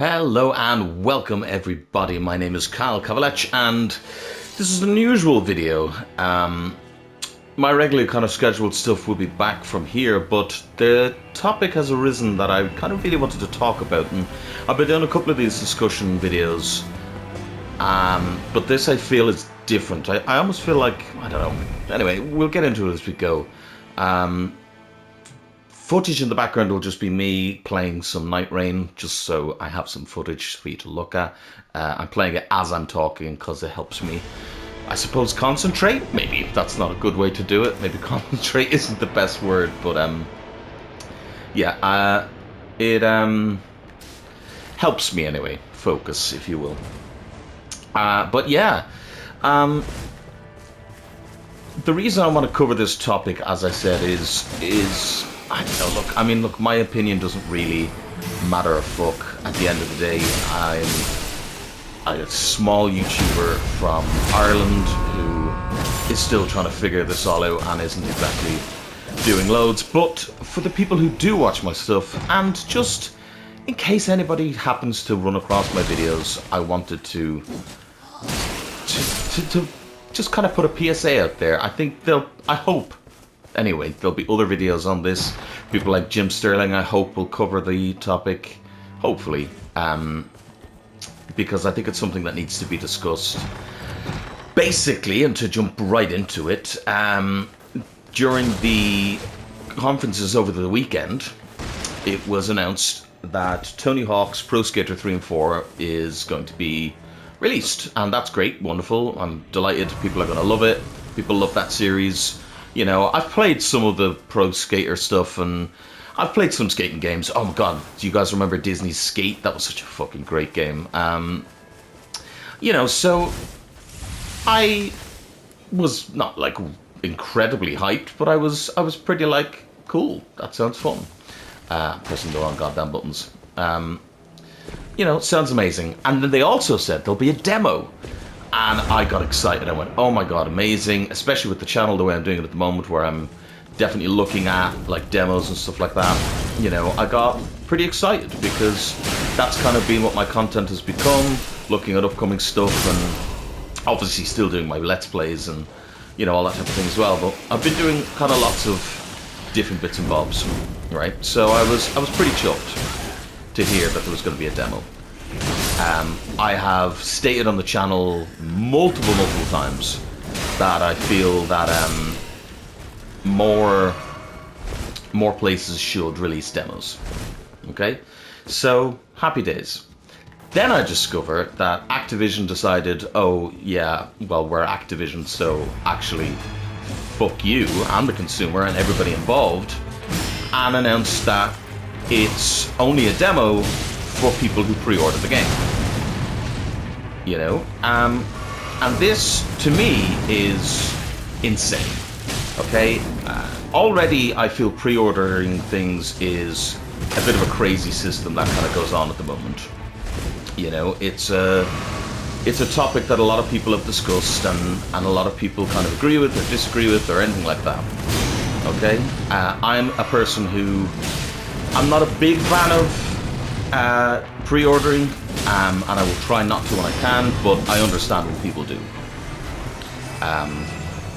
Hello and welcome everybody. My name is Kyle Kovalech and this is an unusual video. My regular kind of scheduled stuff will be back from here, but the topic has arisen that I kind of really wanted to talk about, and I've been doing a couple of these discussion videos, but this I feel is different. I almost feel like, I don't know. Anyway, we'll get into it as we go. Footage in the background will just be me playing some Night Rain, just so I have some footage for you to look at. I'm playing it as I'm talking because it helps me, I suppose, concentrate. Maybe that's not a good way to do it. Maybe concentrate isn't the best word, but yeah, it helps me anyway, focus, if you will. But yeah, the reason I want to cover this topic, as I said, is I don't know, look, my opinion doesn't really matter a fuck. At the end of the day, I'm a small YouTuber from Ireland who is still trying to figure this all out and isn't exactly doing loads. But for the people who do watch my stuff, and just in case anybody happens to run across my videos, I wanted to just kind of put a PSA out there. I think I hope, anyway, there'll be other videos on this. People like Jim Sterling, I hope, will cover the topic, hopefully, because I think it's something that needs to be discussed. Basically, and to jump right into it, during the conferences over the weekend, it was announced that Tony Hawk's Pro Skater 3 and 4 is going to be released, and that's great, wonderful. I'm delighted. People are going to love it. People love that series. You know, I've played some of the Pro Skater stuff, and I've played some skating games. Oh my god, do you guys remember Disney's Skate? That was such a fucking great game. You know, so I was not like incredibly hyped, but I was pretty like, cool, that sounds fun. Pressing the wrong goddamn buttons. You know, sounds amazing. And then they also said there'll be a demo. And I got excited. I went, oh my god, amazing. Especially with the channel the way I'm doing it at the moment, where I'm definitely looking at like demos and stuff like that. You know, I got pretty excited because that's kind of been what my content has become, looking at upcoming stuff, and obviously still doing my Let's Plays and, you know, all that type of thing as well. But I've been doing kind of lots of different bits and bobs, right? So I was pretty chuffed to hear that there was going to be a demo. I have stated on the channel multiple times that I feel that more places should release demos. Okay, so happy days. Then I discovered that Activision decided, oh yeah, well, we're Activision, so actually fuck you and the consumer and everybody involved, and announced that it's only a demo for people who pre-order the game. You know, and this to me is insane. Okay, already I feel pre-ordering things is a bit of a crazy system that kind of goes on at the moment. You know, it's a topic that a lot of people have discussed, and a lot of people kind of agree with or disagree with or anything like that. Okay, I'm a person who, I'm not a big fan of pre-ordering, and I will try not to when I can, but I understand when people do,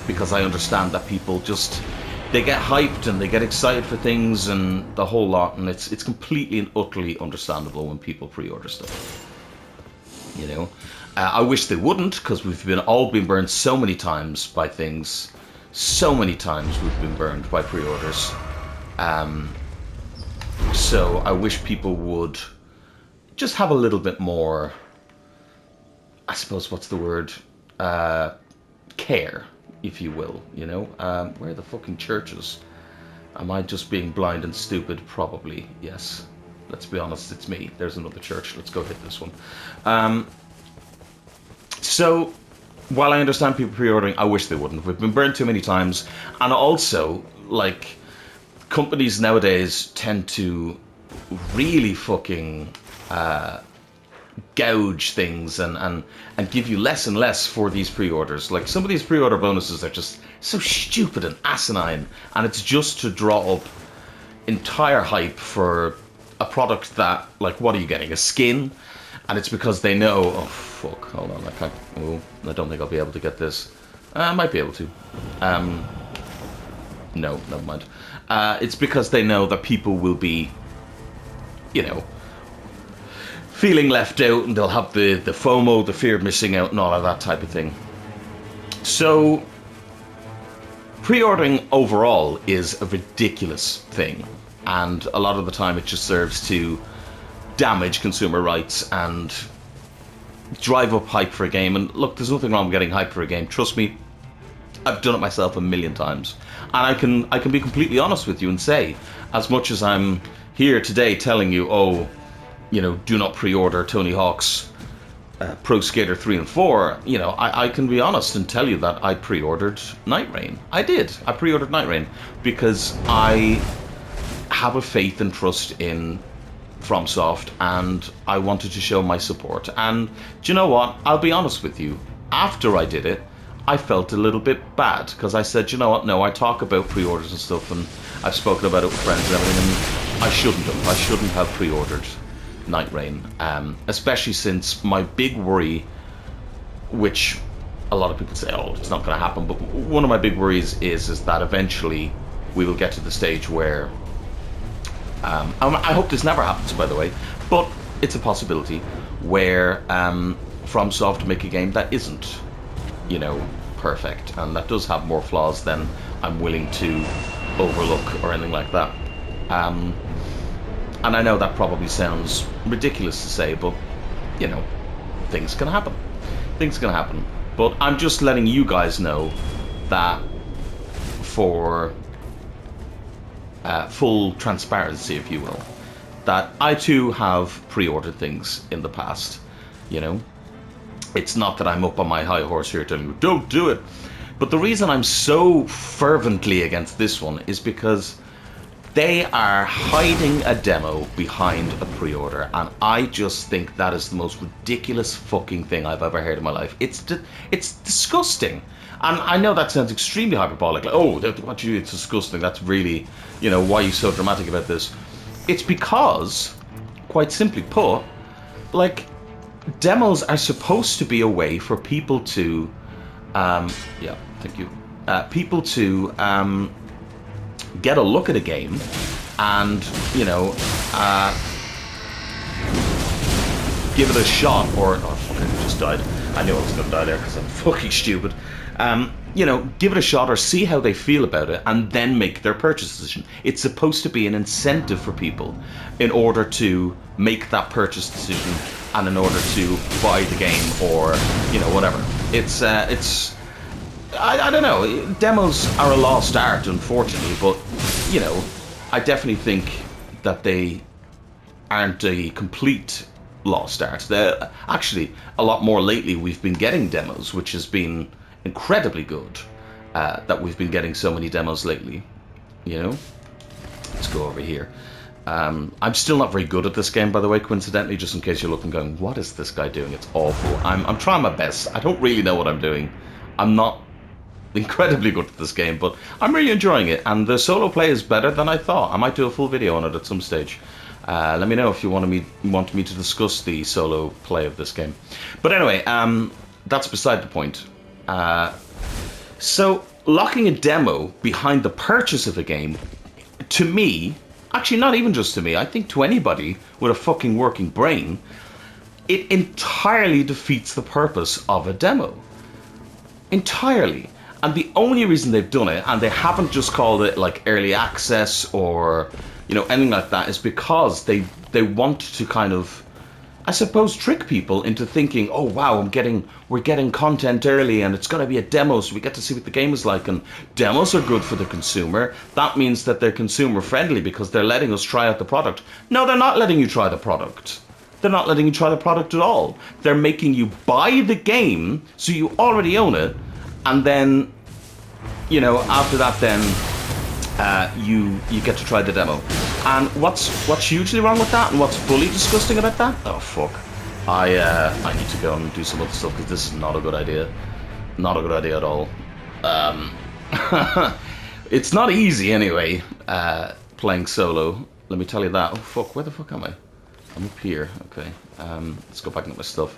because I understand that people just, they get hyped and they get excited for things and the whole lot, and it's completely and utterly understandable when people pre-order stuff. You know, I wish they wouldn't, because we've all been burned so many times by things. So many times we've been burned by pre-orders. So I wish people would just have a little bit more, I suppose, what's the word? Care, if you will, you know? Where are the fucking churches? Am I just being blind and stupid? Probably, yes. Let's be honest, it's me. There's another church. Let's go hit this one. So, while I understand people pre-ordering, I wish they wouldn't. We've been burned too many times. And also, like, companies nowadays tend to really fucking gouge things and give you less and less for these pre-orders. Like, some of these pre-order bonuses are just so stupid and asinine, and it's just to draw up entire hype for a product that, like, what are you getting? A skin? And it's because they know, oh, fuck, hold on, I can't, oh, I don't think I'll be able to get this. I might be able to. No, never mind. It's because they know that people will be, you know, feeling left out, and they'll have the FOMO, the fear of missing out, and all of that type of thing. So, pre-ordering overall is a ridiculous thing, and a lot of the time it just serves to damage consumer rights and drive up hype for a game. And look, there's nothing wrong with getting hype for a game. Trust me, I've done it myself a million times, and I can be completely honest with you and say, as much as I'm here today telling you, oh, you know, do not pre-order Tony Hawk's Pro Skater 3 and 4, you know, I can be honest and tell you that I pre-ordered Night Rain. I did. I pre-ordered Night Rain because I have a faith and trust in FromSoft, and I wanted to show my support. And do you know what? I'll be honest with you. After I did it, I felt a little bit bad because I said, you know what? No, I talk about pre-orders and stuff, and I've spoken about it with friends and everything, and I shouldn't have. I shouldn't have pre-ordered Night Rain, especially since my big worry, which a lot of people say, oh, it's not going to happen, but one of my big worries is that eventually we will get to the stage where, I hope this never happens, by the way, but it's a possibility, where FromSoft make a game that isn't, you know, perfect, and that does have more flaws than I'm willing to overlook or anything like that. And I know that probably sounds ridiculous to say, but, you know, things can happen. Things can happen. But I'm just letting you guys know that for full transparency, if you will, that I too have pre-ordered things in the past, you know. It's not that I'm up on my high horse here telling you, don't do it. But the reason I'm so fervently against this one is because they are hiding a demo behind a pre-order, and I just think that is the most ridiculous fucking thing I've ever heard in my life. It's disgusting. And I know that sounds extremely hyperbolic, like, oh, what do you, it's disgusting, that's really, you know, why are you so dramatic about this? It's because, quite simply put, like, demos are supposed to be a way for people to, yeah, thank you, people to, get a look at a game and, you know, give it a shot, or, oh fuck, I just died. I knew I was going to die there because I'm fucking stupid. You know, give it a shot or see how they feel about it and then make their purchase decision. It's supposed to be an incentive for people in order to make that purchase decision and in order to buy the game or, you know, whatever. It's I don't know, demos are a lost art, unfortunately, but, you know, I definitely think that they aren't a complete lost art. They're actually, a lot more lately we've been getting demos, which has been incredibly good, that we've been getting so many demos lately, you know. Let's go over here. I'm still not very good at this game, by the way, coincidentally, just in case you're looking going, what is this guy doing? It's awful. I'm trying my best. I don't really know what I'm doing. I'm not incredibly good at this game, but I'm really enjoying it, and the solo play is better than I thought. I might do a full video on it at some stage. Let me know if you want me to discuss the solo play of this game. But anyway, that's beside the point. So locking a demo behind the purchase of a game, to me, actually not even just to me, I think to anybody with a fucking working brain, it entirely defeats the purpose of a demo. Entirely. And the only reason they've done it, and they haven't just called it like early access or, you know, anything like that, is because they want to kind of, I suppose, trick people into thinking, oh wow, we're getting content early and it's gonna be a demo, so we get to see what the game is like, and demos are good for the consumer. That means that they're consumer friendly because they're letting us try out the product. No, they're not letting you try the product. They're not letting you try the product at all. They're making you buy the game so you already own it, and then, you know, after that, then you get to try the demo. And what's hugely wrong with that, and what's fully disgusting about that? Oh fuck! I need to go and do some other stuff because this is not a good idea. Not a good idea at all. It's not easy anyway. Playing solo. Let me tell you that. Oh, fuck. Where the fuck am I? I'm up here. Okay. Let's go back into my stuff.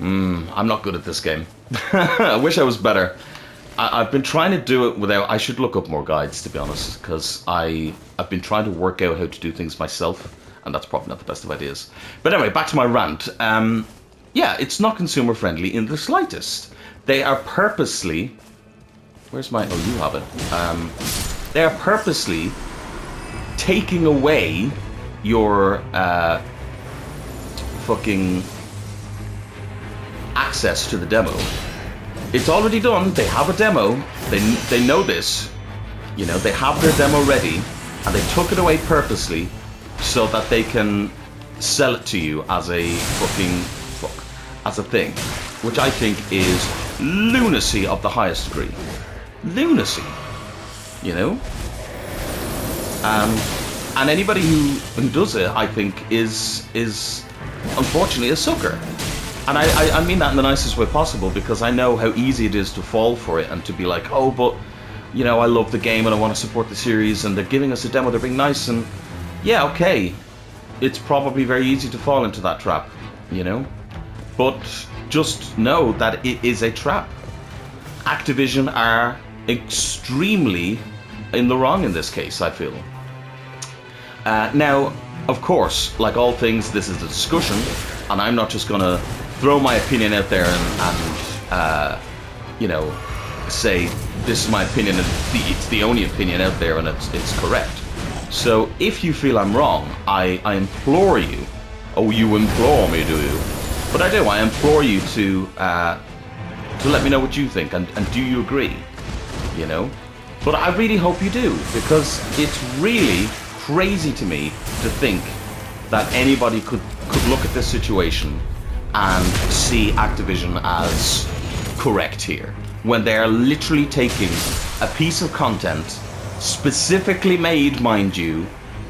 I'm not good at this game. I wish I was better. I've been trying to do it without... I should look up more guides, to be honest, because I've been trying to work out how to do things myself, and that's probably not the best of ideas. But anyway, back to my rant. Yeah, it's not consumer friendly in the slightest. They are purposely... Where's my... Oh, you have it. They are purposely taking away your fucking access to the demo. It's already done. They have a demo. They know this. You know, they have their demo ready, and they took it away purposely so that they can sell it to you as a as a thing, which I think is lunacy of the highest degree. Lunacy, you know. And anybody who does it, I think, is unfortunately a sucker. And I mean that in the nicest way possible, because I know how easy it is to fall for it and to be like, oh, but, you know, I love the game and I want to support the series and they're giving us a demo, they're being nice, and yeah, okay, it's probably very easy to fall into that trap, you know? But just know that it is a trap. Activision are extremely in the wrong in this case, I feel. Now, of course, like all things, this is a discussion, and I'm not just going to throw my opinion out there and you know, say this is my opinion and it's the only opinion out there and it's correct. So if you feel I'm wrong, I implore you. Oh, you implore me, do you? But I do. I implore you to let me know what you think, and do you agree? You know. But I really hope you do, because it's really crazy to me to think that anybody could look at this situation and see Activision as correct here, when they are literally taking a piece of content specifically made, mind you,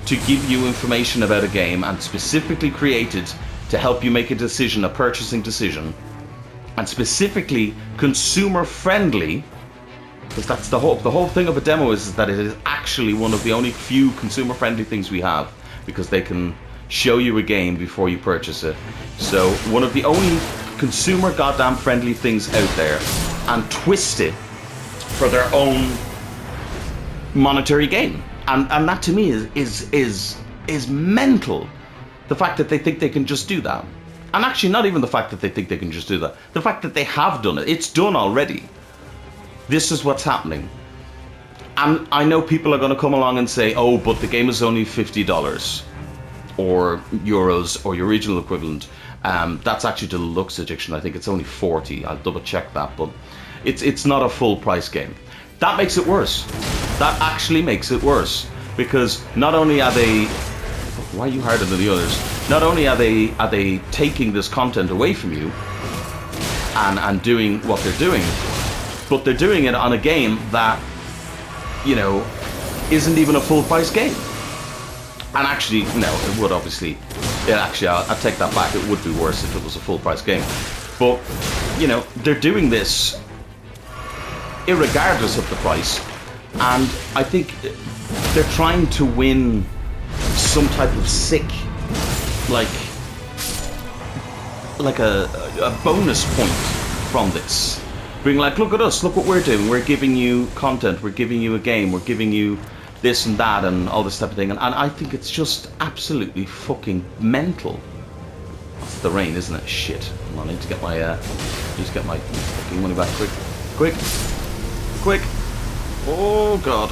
to give you information about a game and specifically created to help you make a decision, a purchasing decision, and specifically consumer friendly, because that's the whole thing of a demo is that it is actually one of the only few consumer friendly things we have, because they can show you a game before you purchase it. So one of the only consumer goddamn friendly things out there, and twist it for their own monetary gain. And that to me is mental. The fact that they think they can just do that. And actually not even the fact that they think they can just do that. The fact that they have done it. It's done already. This is what's happening. And I know people are going to come along and say, oh, but the game is only $50 or euros or your regional equivalent. That's actually Deluxe Edition. I think it's only 40. I'll double check that, but it's not a full price game. That makes it worse. That actually makes it worse, because not only are they, why are you harder than the others? Not only are they taking this content away from you and doing what they're doing, but they're doing it on a game that, you know, isn't even a full price game. And actually, no, it would obviously, actually, I'll take that back. It would be worse if it was a full price game. But, you know, they're doing this irregardless of the price. And I think they're trying to win some type of sick, like a bonus point from this. Being like, look at us, look what we're doing. We're giving you content, we're giving you a game, we're giving you this and that and all this type of thing. And I think it's just absolutely fucking mental. That's the rain, isn't it? Shit. I need to get my fucking money back quick. Quick. Oh god.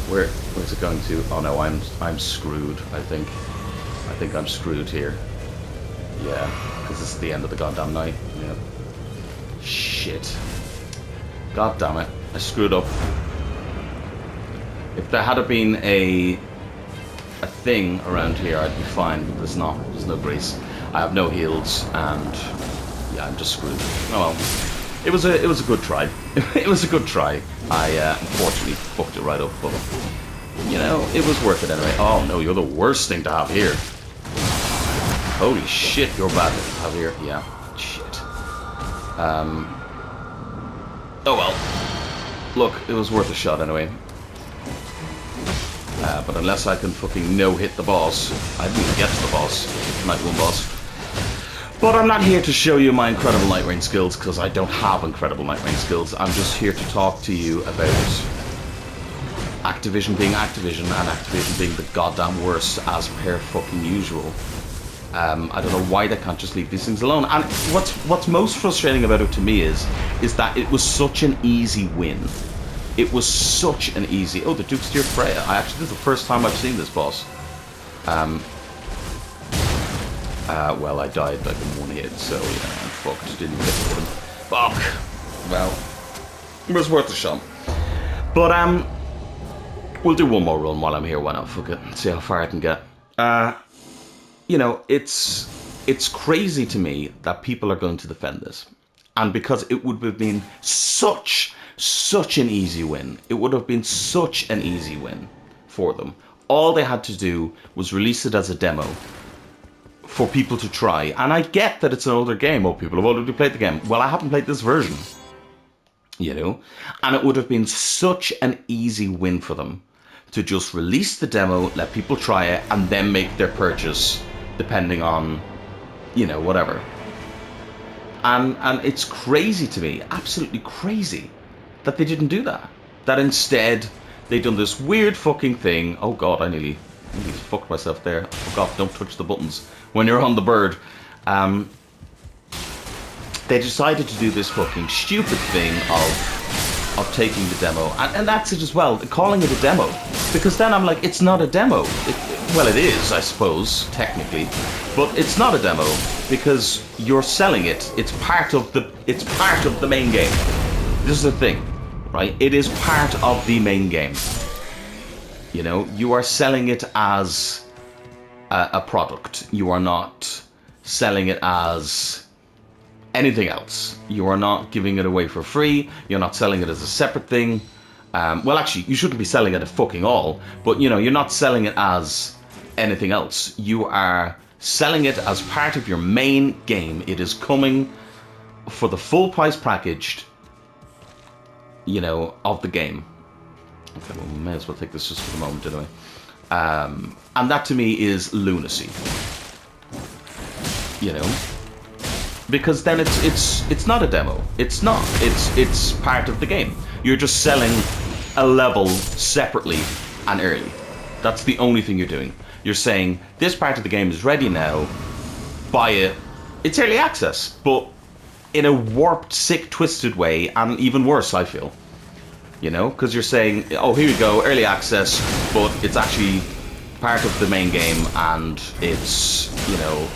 Where's it going to? Oh no, I'm screwed, I think. I think I'm screwed here. Yeah, because this is the end of the goddamn night. Yeah. Shit. God damn it. I screwed up. If there had been a thing around here, I'd be fine, but there's not. There's no grease. I have no heals, and yeah, I'm just screwed. Oh well. It was a good try. It was a good try. I unfortunately fucked it right up, but you know, it was worth it anyway. Oh no, you're the worst thing to have here. Holy shit, you're bad to have here. Yeah. Shit. Oh well. Look, it was worth a shot anyway. But unless I can fucking no-hit the boss, I didn't even get to the boss, Night 1 boss. But I'm not here to show you my incredible Night Rain skills, because I don't have incredible Night Rain skills. I'm just here to talk to you about Activision being Activision, and Activision being the goddamn worst, as per fucking usual. I don't know why they can't just leave these things alone. And what's most frustrating about it to me is that it was such an easy win. It was such an easy... Oh, the Duke's Dear Freya. This is the first time I've seen this boss. Well, I died like in one hit, so yeah, I'm fucked. Didn't get to him. Fuck. Well, it was worth a shot. But we'll do one more run while I'm here. Why not? Fuck it. See how far I can get. You know, it's crazy to me that people are going to defend this, and because it would have been such an easy win. It would have been such an easy win for them. All they had to do was release it as a demo for people to try. And I get that it's an older game. Oh, people have already played the game. Well, I haven't played this version, you know, and it would have been such an easy win for them to just release the demo, let people try it, and then make their purchase depending on, you know, whatever. And it's crazy to me, absolutely crazy, that they didn't do that. That instead they done this weird fucking thing. Oh god, I nearly fucked myself there. Oh god, don't touch the buttons when you're on the bird. They decided to do this fucking stupid thing of taking the demo, and that's it as well, calling it a demo, because then I'm like, it's not a demo. Well, it is, I suppose, technically, but it's not a demo because you're selling it. It's part of the main game. This is the thing, right? It is part of the main game. You know, you are selling it as a product. You are not selling it as anything else. You are not giving it away for free. You're not selling it as a separate thing. Well, actually, you shouldn't be selling it at fucking all, but, you know, you're not selling it as anything else. You are selling it as part of your main game. It is coming for the full price packaged, you know, of the game. Okay, well, we may as well take this just for the moment, anyway. And that to me is lunacy. You know? Because then it's not a demo. It's not. It's part of the game. You're just selling a level separately and early. That's the only thing you're doing. You're saying, this part of the game is ready now, buy it. It's early access, but in a warped, sick, twisted way, and even worse, I feel. You know, because you're saying, oh, here we go, early access, but it's actually part of the main game, and it's, you know,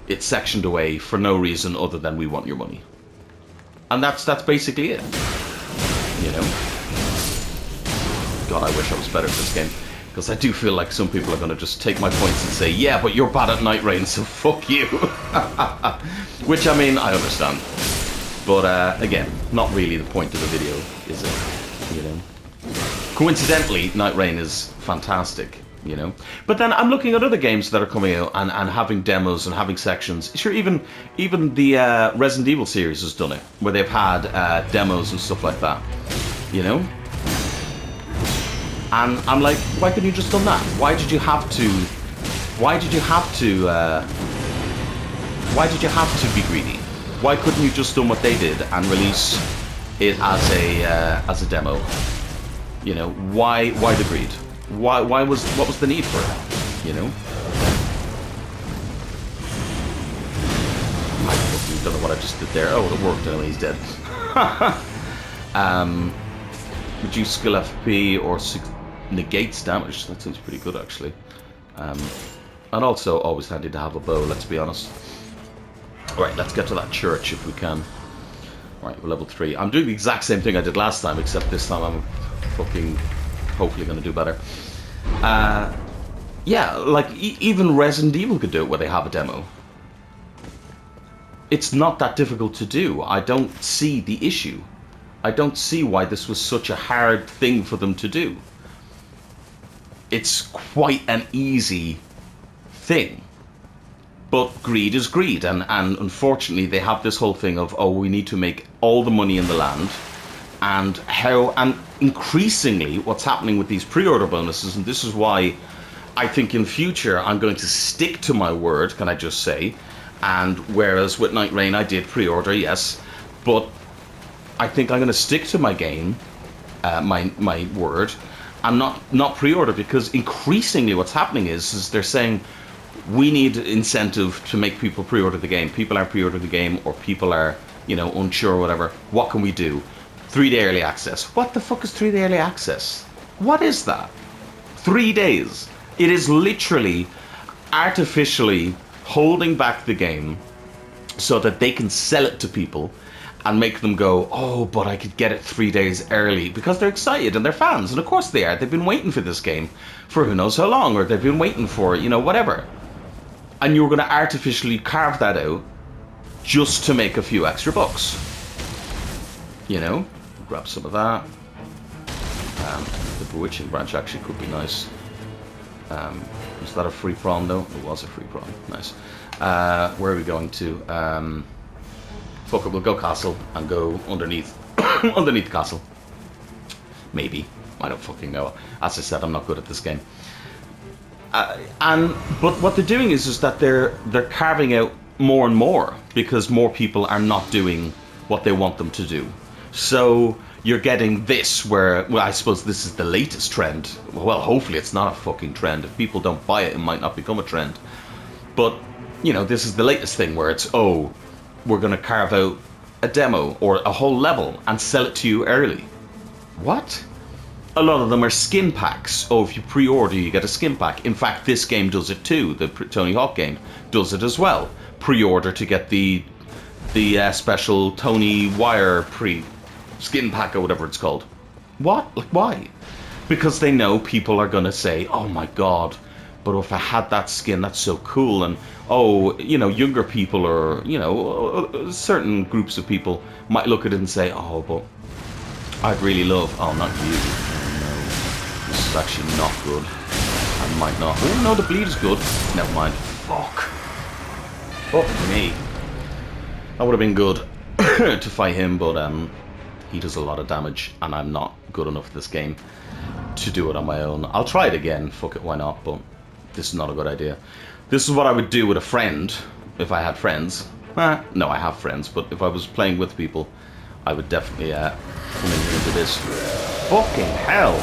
it's sectioned away for no reason other than we want your money. And that's basically it. You know? God, I wish I was better at this game. Because I do feel like some people are going to just take my points and say, yeah, but you're bad at Night Rain, so fuck you. Which, I mean, I understand. But, again, not really the point of the video, is it? You know? Coincidentally, Night Rain is fantastic, you know? But then I'm looking at other games that are coming out and having demos and having sections. Sure, even the Resident Evil series has done it, where they've had demos and stuff like that, you know? And I'm like, why couldn't you just done that? Why did you have to be greedy? Why couldn't you just done what they did and release it as a demo? You know, why the greed? What was the need for it? You know? I don't know what I just did there. Oh, it worked anyway, he's dead. Reduce skill FP or negates damage. That seems pretty good, actually. And also always handy to have a bow, let's be honest. Alright, let's get to that church if we can. Alright, we're level 3. I'm doing the exact same thing I did last time, except this time I'm fucking hopefully going to do better. Yeah, like, even Resident Evil could do it where they have a demo. It's not that difficult to do. I don't see the issue. I don't see why this was such a hard thing for them to do. It's quite an easy thing. But greed is greed, and unfortunately they have this whole thing of, oh, we need to make all the money in the land, and how, and increasingly what's happening with these pre-order bonuses, and this is why I think in future I'm going to stick to my word, can I just say, and whereas with Night Rain I did pre-order, yes, but I think I'm going to stick to my game, my word, and not pre-order, because increasingly what's happening is they're saying we need incentive to make people pre-order the game. People aren't pre-ordering the game, or people are, you know, unsure or whatever. What can we do? 3-day early access. What the fuck is 3-day early access? What is that? 3 days. It is literally artificially holding back the game so that they can sell it to people and make them go, oh, but I could get it 3 days early, because they're excited and they're fans, and of course they are. They've been waiting for this game for who knows how long, or they've been waiting for, you know, whatever. And you're going to artificially carve that out just to make a few extra bucks. You know? Grab some of that. The Bewitching branch actually could be nice. Was that a free prawn though? It was a free prawn. Nice. Where are we going to? Fuck it, we'll go castle and go underneath underneath the castle. Maybe. I don't fucking know. As I said, I'm not good at this game. But what they're doing is that they're carving out more and more, because more people are not doing what they want them to do. So you're getting this where, well, I suppose this is the latest trend. Well, hopefully it's not a fucking trend. If people don't buy it, it might not become a trend. But, you know, this is the latest thing where it's, oh, we're going to carve out a demo or a whole level and sell it to you early. What? A lot of them are skin packs. Oh, if you pre-order, you get a skin pack. In fact, this game does it too. The Tony Hawk game does it as well. Pre-order to get the special Tony Wire skin pack or whatever it's called. What? Like, why? Because they know people are going to say, oh my god, but if I had that skin, that's so cool. And, oh, you know, younger people, or, you know, certain groups of people might look at it and say, oh, but I'd really love... Oh, not you. Oh, no. This is actually not good. I might not... Oh, no, the bleed is good. Never mind. Fuck. Fuck me. That would have been good to fight him, but he does a lot of damage, and I'm not good enough at this game to do it on my own. I'll try it again. Fuck it, why not? But this is not a good idea. This is what I would do with a friend, if I had friends. No, I have friends, but if I was playing with people, I would definitely come into this. Fucking hell!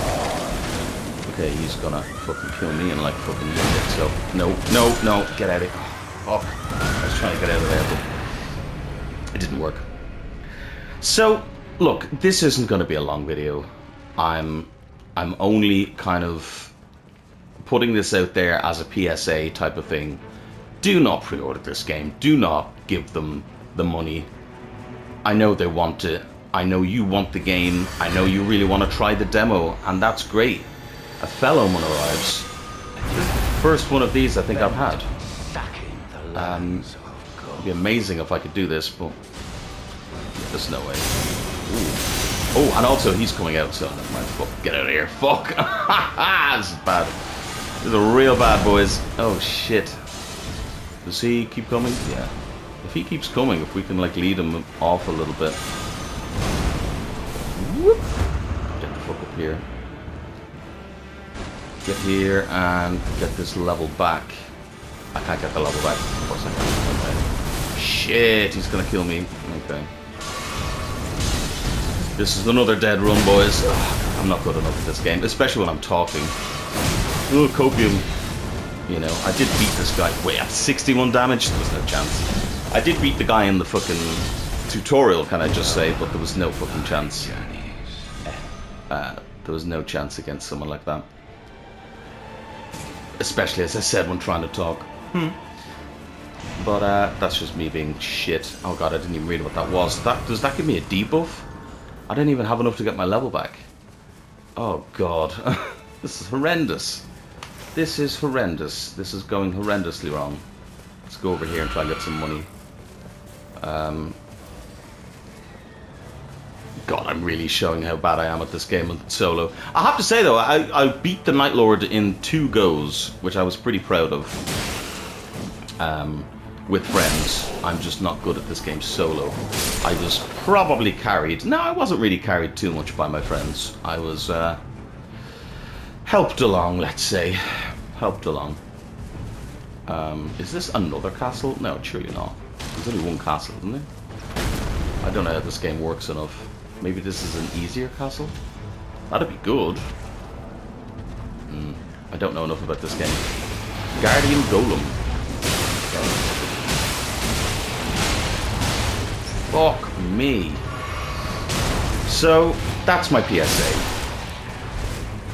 Okay, he's gonna fucking kill me and like fucking use it, so... No, get out of here. Fuck. I was trying to get out of there, but it didn't work. So, look, this isn't gonna be a long video. I'm only kind of putting this out there as a PSA type of thing. Do not pre-order this game. Do not give them the money. I know they want it. I know you want the game. I know you really want to try the demo, and that's great. A fellow one arrives. First one of these I think I've had. It'd be amazing if I could do this, but there's no way. Ooh. Oh, and also he's coming out, so never mind. Fuck, get out of here. Fuck. This is bad. This is a real bad, boys. Oh shit. Does he keep coming? Yeah. If he keeps coming, if we can like lead him off a little bit. Whoop. Get the fuck up here. Get here and get this level back. I can't get the level back. Of course I can. Okay. Shit, he's gonna kill me. Okay. This is another dead run, boys. Ugh, I'm not good enough at this game, especially when I'm talking. Oh, copium. You know, I did beat this guy. Wait, at 61 damage? There was no chance. I did beat the guy in the fucking tutorial, can I just say, but there was no fucking chance. There was no chance against someone like that. Especially, as I said, when trying to talk. But that's just me being shit. Oh god, I didn't even read what that was. Does that give me a debuff? I didn't even have enough to get my level back. Oh god. This is horrendous. This is horrendous. This is going horrendously wrong. Let's go over here and try and get some money. God, I'm really showing how bad I am at this game with solo. I have to say though, I beat the Night Lord in 2 goes, which I was pretty proud of. with friends. I'm just not good at this game solo. I was probably carried. No, I wasn't really carried too much by my friends. I was helped along, let's say. Helped along. Is this another castle? No, surely not. There's only one castle, isn't there? I don't know how this game works enough. Maybe this is an easier castle? That'd be good. I don't know enough about this game. Guardian Golem. Fuck me. So, that's my PSA.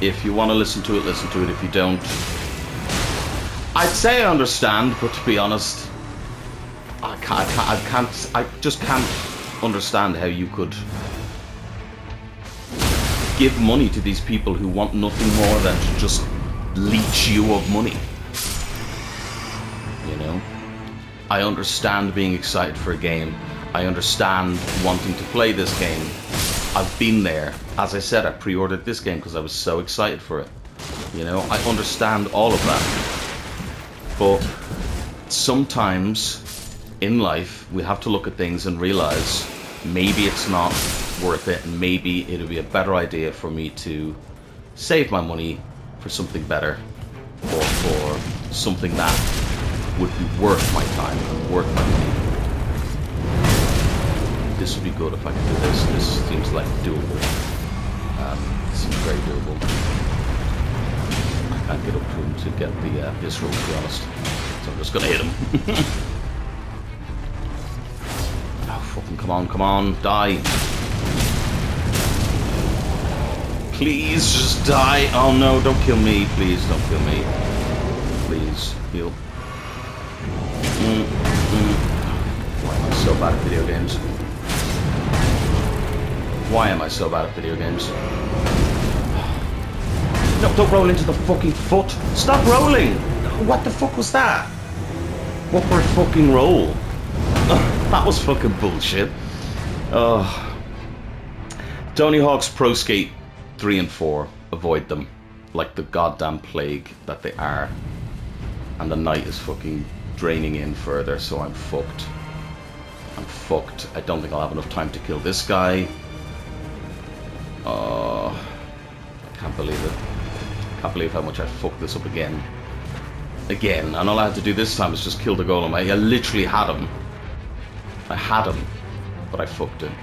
If you want to listen to it, listen to it. If you don't, I'd say I understand, but to be honest, I just can't understand how you could give money to these people who want nothing more than to just leech you of money. You know? I understand being excited for a game. I understand wanting to play this game. I've been there. As I said, I pre-ordered this game because I was so excited for it. You know, I understand all of that. But sometimes in life, we have to look at things and realize maybe it's not worth it, and maybe it'll be a better idea for me to save my money for something better, or for something that would be worth my time and worth my money. This would be good if I could do this. This seems like doable. Seems very doable. I can't get up to him to get the visceral, to be honest. So I'm just gonna hit him. Oh, fucking come on, die. Please, just die. Oh no, don't kill me. Please, don't kill me. Please, heal. Why am I so bad at video games? Why am I so bad at video games? No, don't roll into the fucking foot. Stop rolling! What the fuck was that? What for a fucking roll? That was fucking bullshit. Tony Hawk's Pro Skate 3 and 4. Avoid them. Like the goddamn plague that they are. And the night is fucking draining in further, so I'm fucked. I'm fucked. I don't think I'll have enough time to kill this guy. I can't believe it. Can't believe how much I fucked this up again. And all I had to do this time is just kill the golem. I literally had him. I had him, but I fucked him.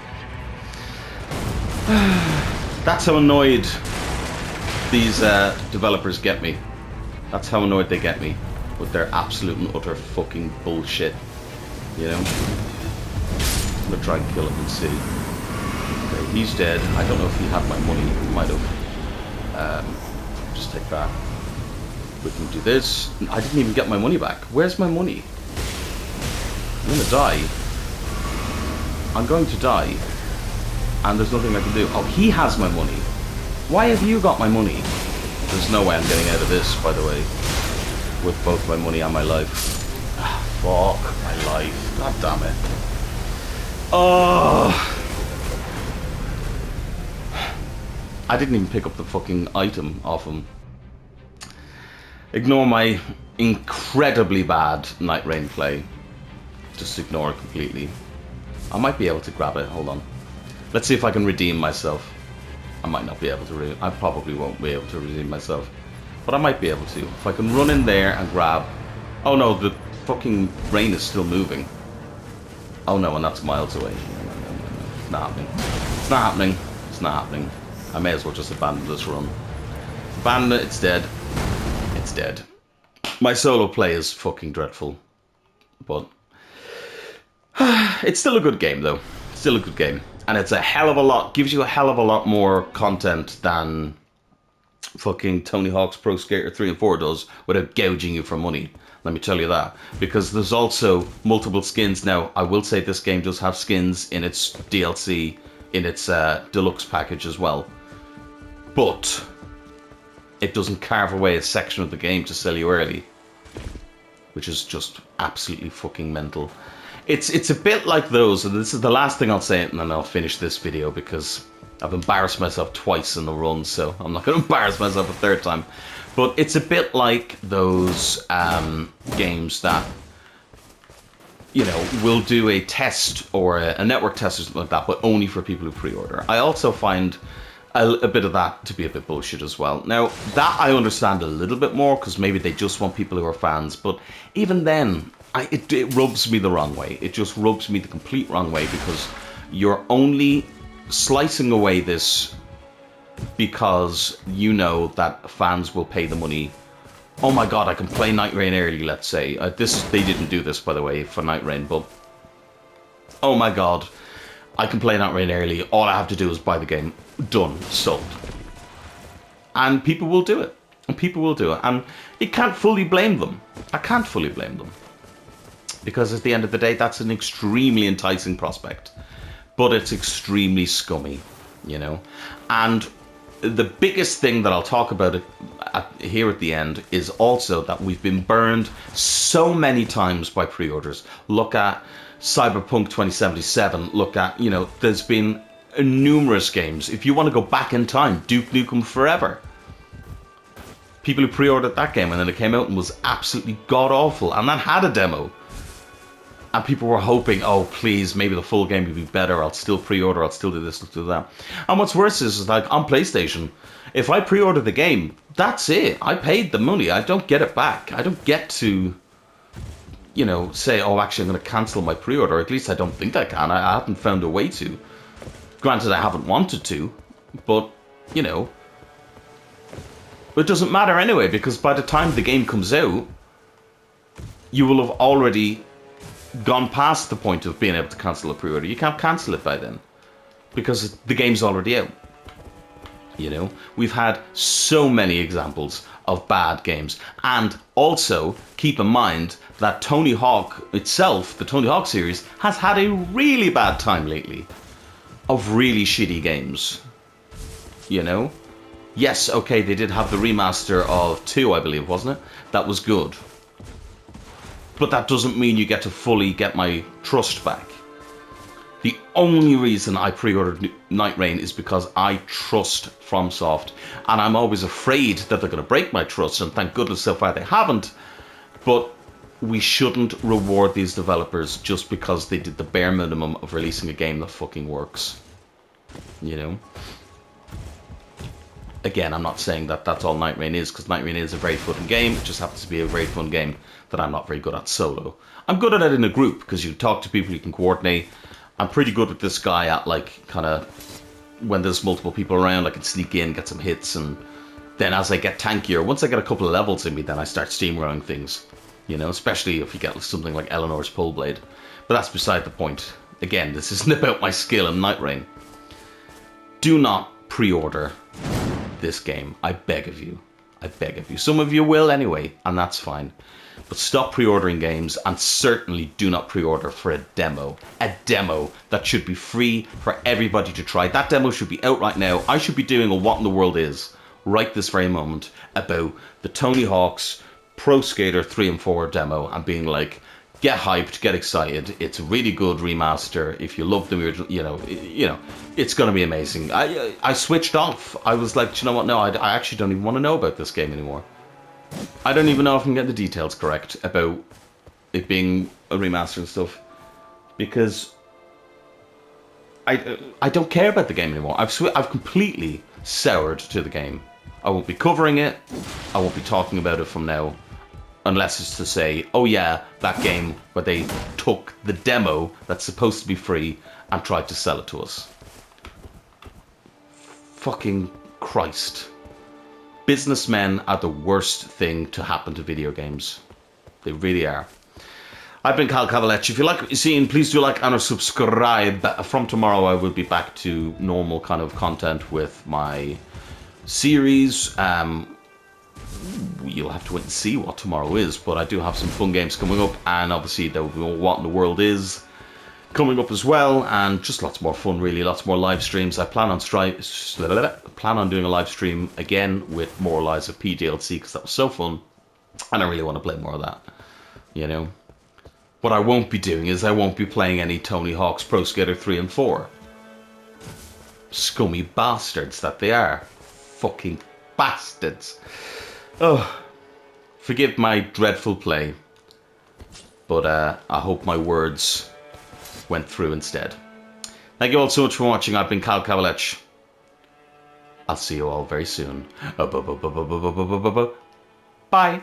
That's how annoyed these developers get me. That's how annoyed they get me with their absolute and utter fucking bullshit. You know? I'm gonna try and kill him and see. Okay, he's dead. I don't know if he had my money. He might have. Just take that. We can do this. I didn't even get my money back. Where's my money? I'm gonna die. I'm going to die. And there's nothing I can do. Oh, he has my money. Why have you got my money? There's no way I'm getting out of this, by the way. With both my money and my life. Ah, fuck my life. God damn it. Oh. I didn't even pick up the fucking item off him. Ignore my incredibly bad Night Rain play. Just ignore it completely. I might be able to grab it. Hold on. Let's see if I can redeem myself. I might not be able to. I probably won't be able to redeem myself. But I might be able to. If I can run in there and grab... Oh no, the fucking rain is still moving. Oh no, and that's miles away. No. It's not happening. It's not happening. It's not happening. I may as well just abandon this run. Abandon it, it's dead. It's dead. My solo play is fucking dreadful. But... it's still a good game, though. Still a good game. And it's a hell of a lot... gives you a hell of a lot more content than... fucking Tony Hawk's Pro Skater 3 and 4 does without gouging you for money. Let me tell you that. Because there's also multiple skins. Now, I will say this game does have skins in its DLC, in its deluxe package as well. But it doesn't carve away a section of the game to sell you early. Which is just absolutely fucking mental. It's a bit like those, and this is the last thing I'll say, and then I'll finish this video because I've embarrassed myself twice in the run, so I'm not going to embarrass myself a third time. But it's a bit like those games that will do a test or a network test or something like that, but only for people who pre-order. I also find a bit of that to be a bit bullshit as well. Now, that I understand a little bit more, because maybe they just want people who are fans, but even then, it rubs me the wrong way. It just rubs me the complete wrong way, because you're only slicing away this because you know that fans will pay the money. Oh my god, I can play Night Rain early, let's say. They didn't do this, by the way, for Night Rain, but oh my god, I can play Night Rain early. All I have to do is buy the game. Done. Sold. And people will do it. And you can't fully blame them. I can't fully blame them. Because at the end of the day, that's an extremely enticing prospect. But it's extremely scummy, And the biggest thing that I'll talk about here at the end is also that we've been burned so many times by pre-orders. Look at Cyberpunk 2077. Look at, there's been numerous games. If you want to go back in time, Duke Nukem Forever. People who pre-ordered that game and then it came out and was absolutely god-awful. And that had a demo. And people were hoping, oh, please, maybe the full game will be better. I'll still pre-order. I'll still do this, I'll do that. And what's worse is like on PlayStation, if I pre-order the game, that's it. I paid the money. I don't get it back. I don't get to, say, oh, actually, I'm going to cancel my pre-order. At least I don't think I can. I haven't found a way to. Granted, I haven't wanted to, but, it doesn't matter anyway, because by the time the game comes out, you will have already gone past the point of being able to cancel a pre-order. You can't cancel it by then because the game's already out. We've had so many examples of bad games, and also keep in mind that Tony Hawk itself, the Tony Hawk series, has had a really bad time lately of really shitty games. Yes, okay, they did have the remaster of 2, I believe, wasn't it? That was good. But that doesn't mean you get to fully get my trust back. The only reason I pre-ordered Night Rain is because I trust FromSoft. And I'm always afraid that they're going to break my trust, and thank goodness so far they haven't. But we shouldn't reward these developers just because they did the bare minimum of releasing a game that fucking works. Again, I'm not saying that that's all Night Rain is, because Night Rain is a very fun game. It just happens to be a very fun game that I'm not very good at solo. I'm good at it in a group, because you talk to people, you can coordinate. I'm pretty good with this guy at, when there's multiple people around, I can sneak in, get some hits, and then as I get tankier, once I get a couple of levels in me, then I start steamrolling things. Especially if you get something like Eleanor's Pole Blade. But that's beside the point. Again, this isn't about my skill in Night Rain. Do not pre-order this game. I beg of you. I beg of you. Some of you will anyway, and that's fine. But stop pre-ordering games, and certainly do not pre-order for a demo. A demo that should be free for everybody to try. That demo should be out right now. I should be doing a What in the World Is right this very moment about the Tony Hawk's Pro Skater 3 and 4 demo and being like, get hyped, get excited. It's a really good remaster. If you love the original, it's going to be amazing. I switched off. I was like, do you know what? No, I actually don't even want to know about this game anymore. I don't even know if I can get the details correct about it being a remaster and stuff, because I don't care about the game anymore. I've completely soured to the game. I won't be covering it. I won't be talking about it from now, unless it's to say, oh yeah, that game where they took the demo that's supposed to be free and tried to sell it to us. Fucking Christ. Businessmen are the worst thing to happen to video games. They really are. I've been Cal Cavalecci. If you like what you've seen, please do like and subscribe. From tomorrow, I will be back to normal kind of content with my series. You'll have to wait and see what tomorrow is, but I do have some fun games coming up, and obviously there will be What in the World Is coming up as well, and just lots more fun, really, lots more live streams. I plan on doing a live stream again with more Lies of P DLC, because that was so fun, and I really want to play more of that, What I won't be doing is I won't be playing any Tony Hawk's Pro Skater 3 and 4. Scummy bastards that they are. Fucking bastards. Oh, forgive my dreadful play. but I hope my words went through instead. Thank you all so much for watching. I've been Kyle Kavalech. I'll see you all very soon. Bye.